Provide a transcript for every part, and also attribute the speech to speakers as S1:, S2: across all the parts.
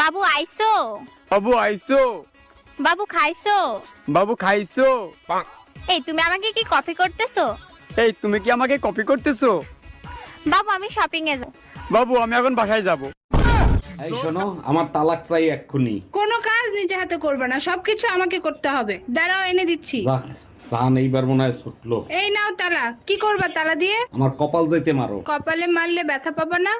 S1: বাবু আইসো,
S2: বাবু আইসো,
S1: বাবু খাইছো,
S2: বাবু খাইছো।
S1: এই তুমি আমাকে কি কফি করতেছো?
S2: এই তুমি কি আমাকে কপি করতেছো?
S1: বাবু আমি শপিং এ যাব।
S2: বাবু আমি এখন বাসায় যাব।
S3: এই শোনো, আমার তালাক চাই এক্ষুনি।
S4: কোনো কাজ নিজে হাতে করবে না, সবকিছু আমাকে করতে হবে। দাঁড়াও, এনে দিচ্ছি।
S3: যাক, সান এইবার মনে হয় ছুটলো।
S4: এই নাও তালা। কি করবা তালা দিয়ে?
S3: আমার কপাল যাইতে মারো।
S4: কপালে মারলে ব্যথা পাবা না।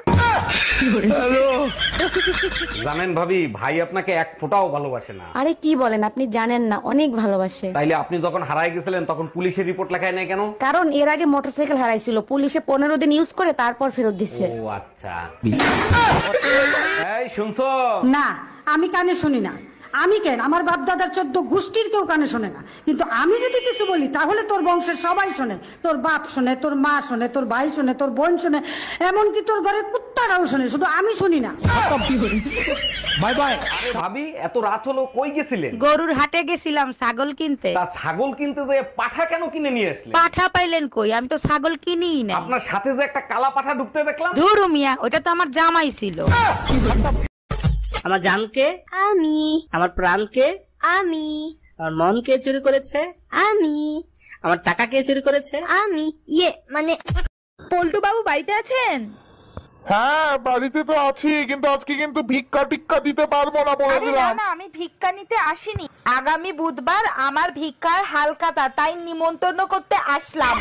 S5: জানেন ভাবি, ভাই আপনাকে এক ফোঁটাও ভালোবাসে না।
S6: আরে কি বলেন, আপনি জানেন না, অনেক ভালোবাসে।
S5: তাইলে আপনি যখন হারায় গেছিলেন তখন পুলিশের রিপোর্ট লেখায় নাই কেন?
S6: কারণ এর আগে মোটরসাইকেল হারাইছিল, পুলিশে 15 দিন ইউজ করে তারপর ফেরত দিচ্ছে।
S5: ও আচ্ছা। এই শুনছো?
S7: না, আমি কানে শুনি না। আমি কেন, আমার বাপ দাদার 14 গোষ্ঠীর কেউ কানে শোনে না। কিন্তু আমি যদি কিছু বলি তাহলে তোর বংশের সবাই শোনে। তোর বাপ শোনে, তোর মা শোনে, তোর ভাই শোনে, তোর বোন শোনে, এমনকি তোর ঘরের কুত্তারাও শোনে, শুধু আমি শুনি না।
S5: Bye bye. আরে ভাবি, এত রাত হলো, কই গেছিলেন?
S6: গরুর হাটে গেছিলাম ছাগল কিনতে।
S5: তা ছাগল কিনতে যে পাঠা কেন কিনে নিয়ে আসলেন?
S6: পাঠা পাইলেন কই? আমি তো ছাগল কিনিই না।
S5: আপনার সাথে যে একটা কালা পাঠা ঢুকতে দেখলাম।
S6: ধুরু মিয়া, ওটা তো আমার জামাই ছিল।
S8: আমার জানকে,
S1: আমি,
S8: আমার প্রাণকে,
S1: আমি,
S8: আমার মন কে চুরি করেছে?
S1: আমি,
S8: আমার টাকা কে চুরি করেছে?
S1: আমি মানে
S6: পল্টু বাবু বাড়িতে আছেন?
S9: হ্যাঁ, বাড়িতে তো আছি, কিন্তু আজকে কিন্তু ভিক্ষা টিক্কা দিতে পারবো না, বলে দিলাম।
S6: আমি ভিক্ষা নিতে আসিনি, আগামী বুধবার আমার ভিক্ষার হালখাতা, তাই নিমন্ত্রণ করতে আসলাম।